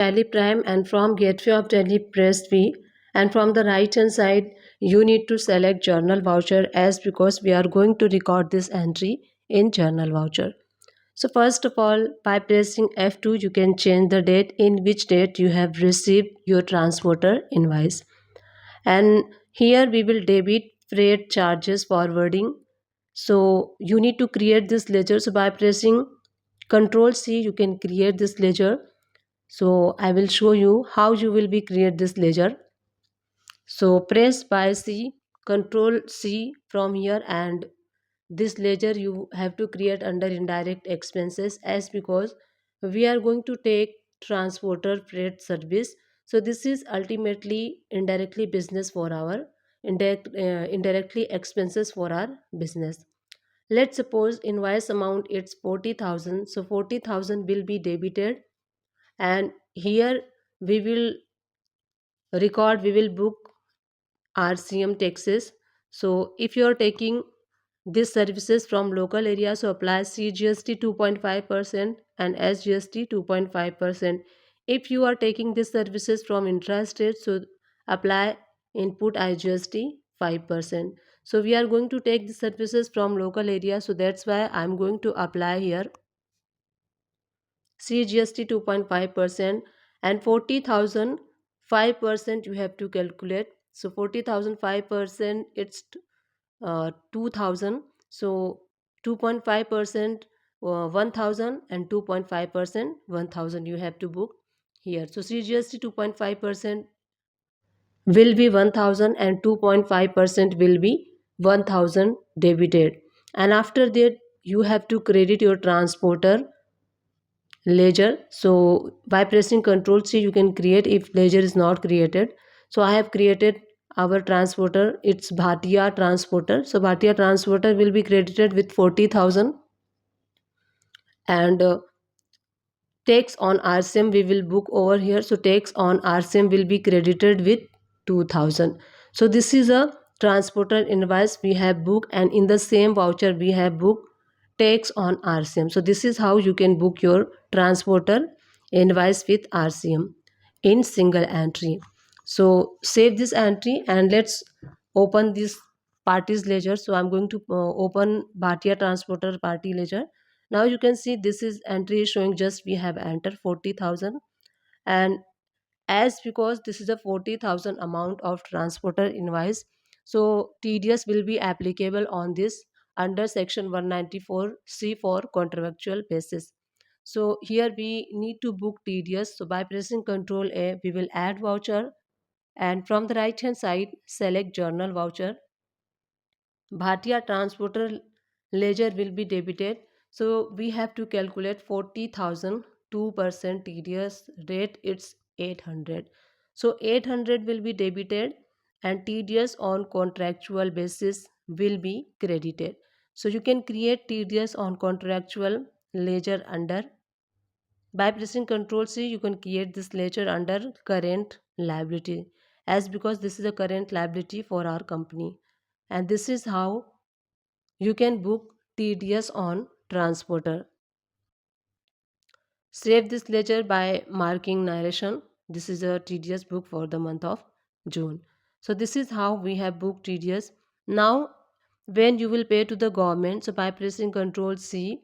Tally Prime, and from Gateway of Tally press V, and from the right hand side you need to select journal voucher, as because we are going to record this entry in journal voucher. So first of all, by pressing F2 you can change the date in which date you have received your transporter invoice, and here we will debit freight charges forwarding. So you need to create this ledger. So by pressing Ctrl C you can create this ledger. So I will show you how you will be create this ledger. So press by C, Control C from here, and this ledger you have to create under indirect expenses, as because we are going to take transporter freight service. So this is ultimately indirectly business for our indirectly expenses for our business. Let's suppose invoice amount it's 40,000. So 40,000 will be debited, and here we will book RCM taxes. So if you are taking these services from local area, so apply CGST 2.5% and SGST 2.5%. If you are taking these services from intrastate, so apply input IGST 5%. So we are going to take the services from local area, so that's why I'm going to apply here CGST 2.5%, and 40,000 5% you have to calculate. So 40,000 5% it's 2,000. So 2.5% 1,000, and 2.5% 1,000 you have to book here. So CGST 2.5% will be 1,000 and 2.5% will be 1,000 debited, and after that you have to credit your transporter ledger. So by pressing Ctrl C you can create if ledger is not created. So I have created our transporter, it's Bhatia transporter. So Bhatia transporter will be credited with 40,000, and tax on RCM we will book over here. So tax on RCM will be credited with 2,000. So this is a transporter invoice we have booked, and in the same voucher we have booked tax on RCM. So this is how you can book your transporter invoice with RCM in single entry. So save this entry and let's open this parties ledger. So I'm going to open Bhatia transporter party ledger. Now you can see this is entry showing just we have entered 40,000, and as because this is a 40,000 amount of transporter invoice, so TDS will be applicable on this under section 194C for contractual basis. So here we need to book TDS. So by pressing Ctrl A we will add voucher, and from the right hand side select journal voucher. Bhatia transporter ledger will be debited. So we have to calculate 40,000, 2% TDS rate it's 800. So 800 will be debited and TDS on contractual basis will be credited. So you can create TDS on contractual ledger under, by pressing Ctrl C you can create this ledger under current liability, as because this is a current liability for our company, and this is how you can book TDS on transporter. Save this ledger by marking narration. This is a TDS book for the month of June. So this is how we have booked TDS. Now when you will pay to the government, so by pressing Ctrl C,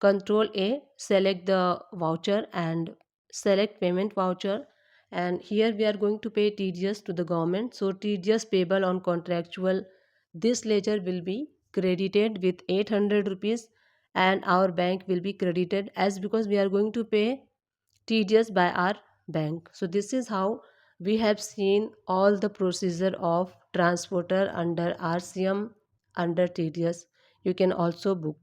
Ctrl A, select the voucher and select payment voucher, and here we are going to pay TDS to the government. So TDS payable on contractual, this ledger will be credited with 800 rupees, and our bank will be credited, as because we are going to pay TDS by our bank. So this is how we have seen all the procedure of transporter under RCM, under TDS. You can also book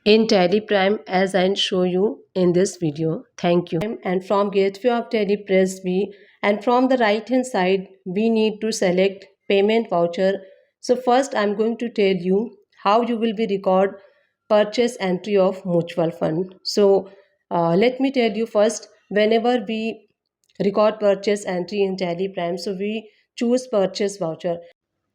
in Tally Prime as I show you in this video. Thank you. And from gateway of Tally press B, and from the right hand side we need to select payment voucher. So first I'm going to tell you how you will be record purchase entry of mutual fund. So let me tell you first, whenever we record purchase entry in Tally Prime, so we choose purchase voucher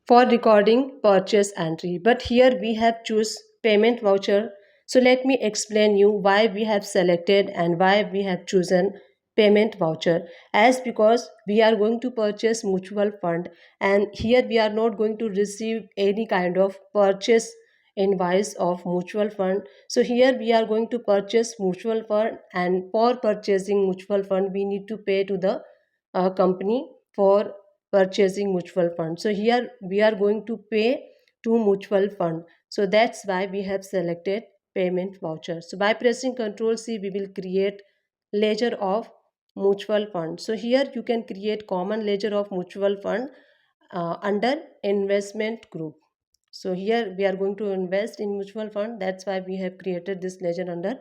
for recording purchase entry, but here we have choose payment voucher. So let me explain you why we have selected and why we have chosen payment voucher, as because we are going to purchase mutual fund, and here we are not going to receive any kind of purchase invoice of mutual fund. So here we are going to purchase mutual fund, and for purchasing mutual fund we need to pay to the company for purchasing mutual fund. So here we are going to pay to mutual fund, so that's why we have selected payment voucher. So by pressing Ctrl C, we will create ledger of mutual fund. So here you can create common ledger of mutual fund under investment group. So here we are going to invest in mutual fund, that's why we have created this ledger under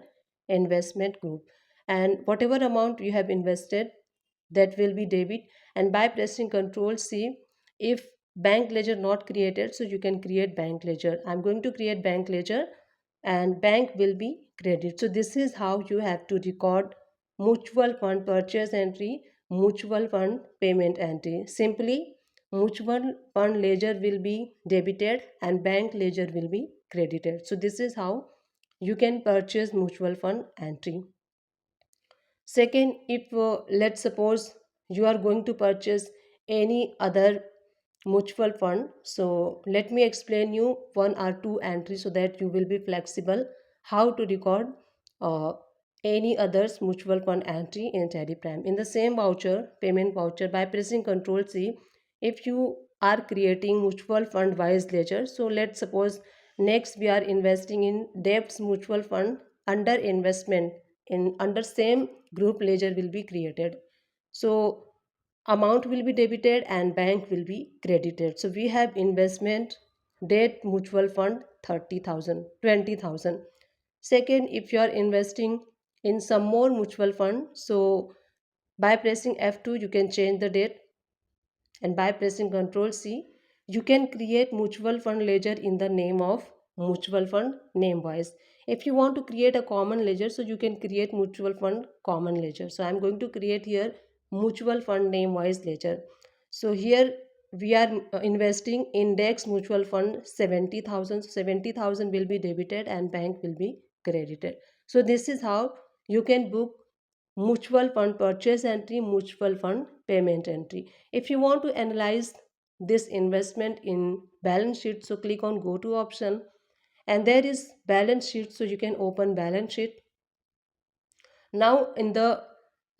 investment group. And whatever amount you have invested, that will be debit. And by pressing Ctrl C, if bank ledger not created, so you can create bank ledger. I'm going to create bank ledger, and bank will be credit. So this is how you have to record mutual fund purchase entry, mutual fund payment entry. Simply, mutual fund ledger will be debited and bank ledger will be credited. So this is how you can purchase mutual fund entry. Second, if let's suppose you are going to purchase any other mutual fund, so let me explain you one or two entries so that you will be flexible how to record uh, any others mutual fund entry in teleprime in the same voucher, payment voucher. By pressing Ctrl C, if you are creating mutual fund wise ledger, so let's suppose next we are investing in debts mutual fund under investment, in under same group ledger will be created. So amount will be debited and bank will be credited. So we have investment debt mutual fund 30,000, 20,000. Second, if you are investing in some more mutual fund, so by pressing F2 you can change the date, and by pressing Ctrl C, you can create mutual fund ledger in the name of mutual fund name wise. If you want to create a common ledger, so you can create mutual fund common ledger. So I'm going to create here mutual fund name wise ledger. So here we are investing index mutual fund 70,000. So 70,000 will be debited and bank will be credited. So this is how you can book mutual fund purchase entry, mutual fund payment entry. If you want to analyze this investment in balance sheet, so click on go to option, and there is balance sheet, so you can open balance sheet. Now in the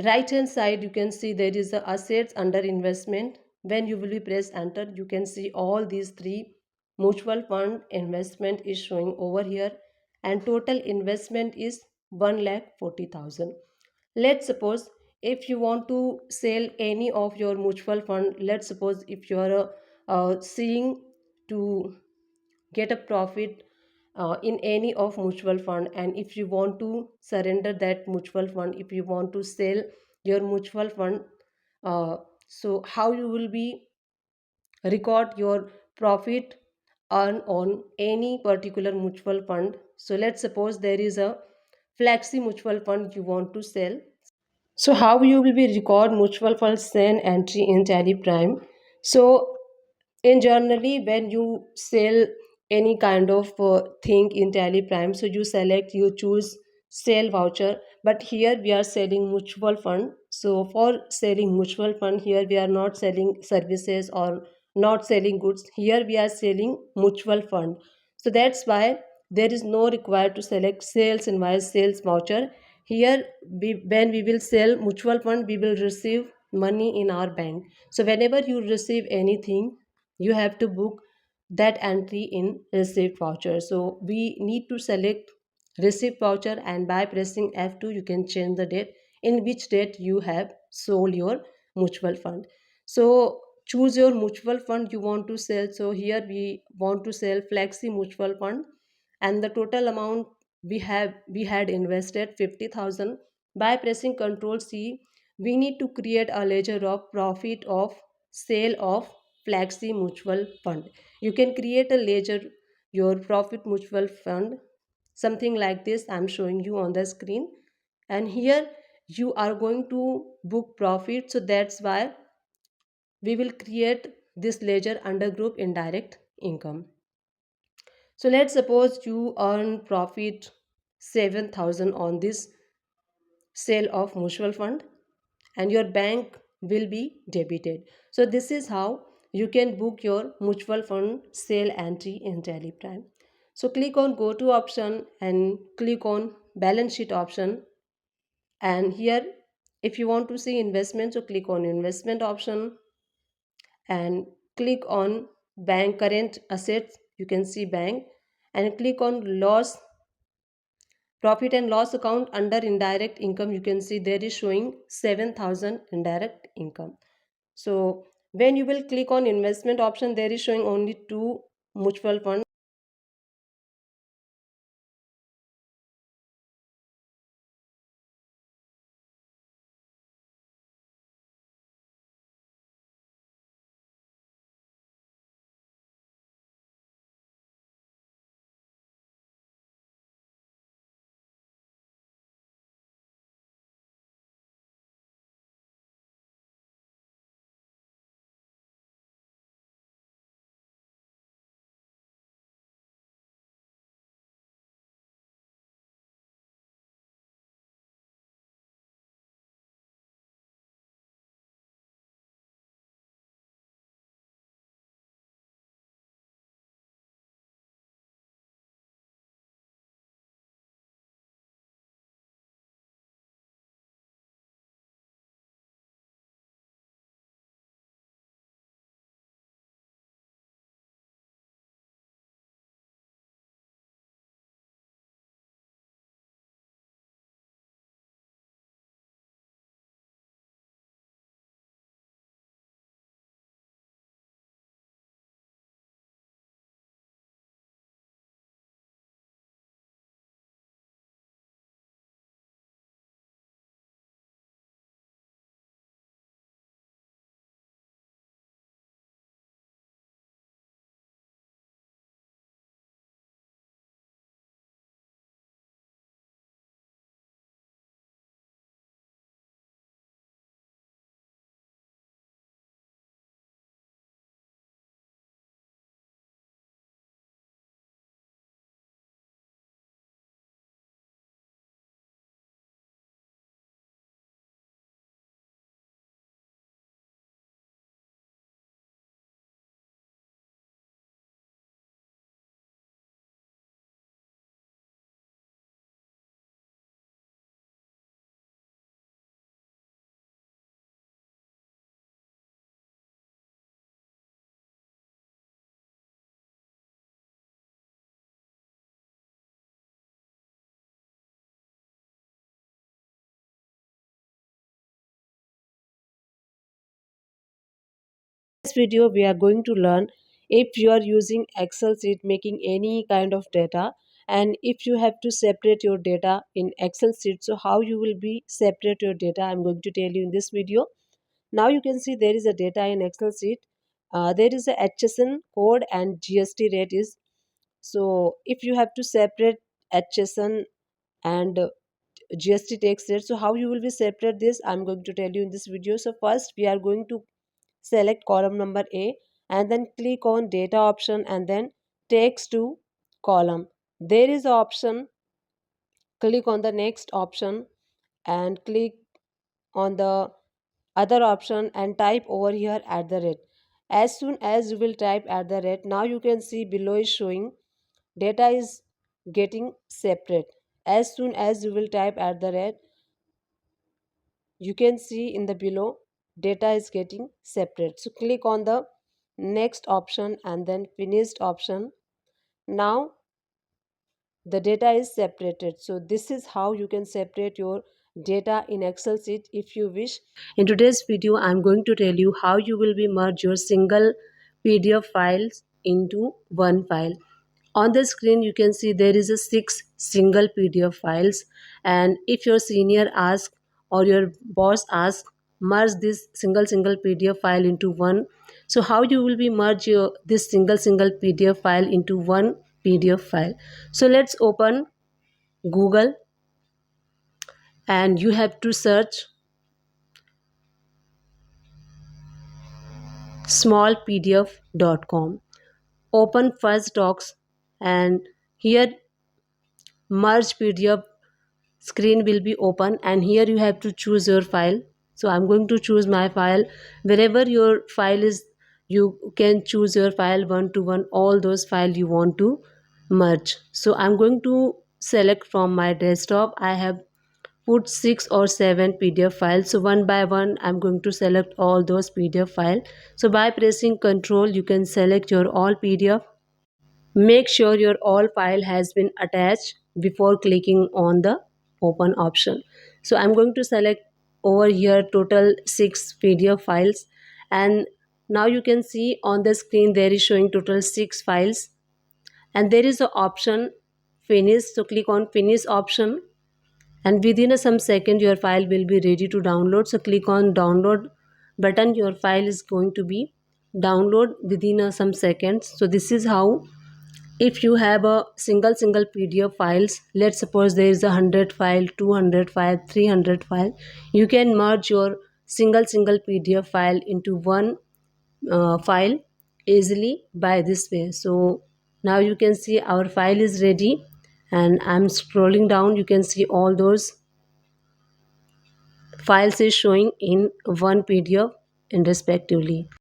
right hand side you can see there is the assets under investment. When you will be press enter, you can see all these three mutual fund investment is showing over here, and total investment is 1,40,000. Let's suppose if you want to sell any of your mutual fund, let's suppose if you are seeing to get a profit in any of mutual fund, and if you want to surrender that mutual fund, if you want to sell your mutual fund, uh, so how you will be record your profit earn on any particular mutual fund. So let's suppose there is a flexi mutual fund you want to sell. So how you will be record mutual fund send entry in Tally Prime. So in generally when you sell any kind of thing in Tally Prime, so you select, you choose sale voucher, but here we are selling mutual fund. So for selling mutual fund, here we are not selling services or not selling goods, here we are selling mutual fund. So that's why there is no required to select sales invoice, sales voucher. Here when we will sell mutual fund, we will receive money in our bank. So whenever you receive anything, you have to book that entry in receipt voucher. So we need to select receipt voucher, and by pressing F2 you can change the date in which date you have sold your mutual fund. So choose your mutual fund you want to sell. So here we want to sell flexi mutual fund, and the total amount we had invested 50,000. By pressing Ctrl C, we need to create a ledger of profit of sale of flexi mutual fund. You can create a ledger your profit mutual fund, something like this I'm showing you on the screen. And here you are going to book profit, so that's why we will create this ledger under group indirect income. So let's suppose you earn profit 7,000 on this sale of mutual fund. and your bank will be debited. So this is how you can book your mutual fund sale entry in Teleprime. So click on go to option and click on balance sheet option, and here if you want to see investment, so click on investment option and click on bank current assets, you can see bank, and click on loss profit and loss account. Under indirect income, you can see there is showing 7,000 indirect income. So when you will click on investment option, there is showing only two mutual funds. This video we are going to learn if you are using Excel sheet making any kind of data, and if you have to separate your data in Excel sheet, so how you will be separate your data, I'm going to tell you in this video. Now you can see there is a data in Excel sheet. There is a HSN code and GST rate is. So if you have to separate HSN and GST tax rate, so how you will be separate this, I'm going to tell you in this video. So first we are going to select column number A and then click on data option and then text to column. There is a option, click on the next option and click on the other option and type over here at the rate. As soon as you will type at the rate, now you can see below is showing data is getting separate. As soon as you will type at the rate, you can see in the below data is getting separate. So click on the next option and then finished option. Now the data is separated. So this is how you can separate your data in Excel sheet if you wish. In today's video, I'm going to tell you how you will be merge your single PDF files into one file. On the screen, you can see there is a 6 single PDF files, and if your senior asks or your boss asks, merge this single PDF file into one. So how you will be merge this single PDF file into one PDF file. So let's open Google and you have to search smallpdf.com. Open first docs and here merge PDF screen will be open, and here you have to choose your file. So I'm going to choose my file. Wherever your file is, you can choose your file one to one, all those files you want to merge. So I'm going to select from my desktop. I have put 6 or 7 PDF files. So one by one, I'm going to select all those PDF files. So by pressing Control, you can select your all PDF. Make sure your all file has been attached before clicking on the open option. So I'm going to select over here total 6 PDF files, and now you can see on the screen there is showing total 6 files, and there is a option finish. So click on finish option, and within a some second your file will be ready to download. So click on download button. Your file is going to be download within some seconds. So this is how, if you have a single PDF files, let's suppose there is 100 file, 200 file, 300 file, you can merge your single PDF file into one file easily by this way. So now you can see our file is ready, and I'm scrolling down. You can see all those files is showing in one PDF and respectively.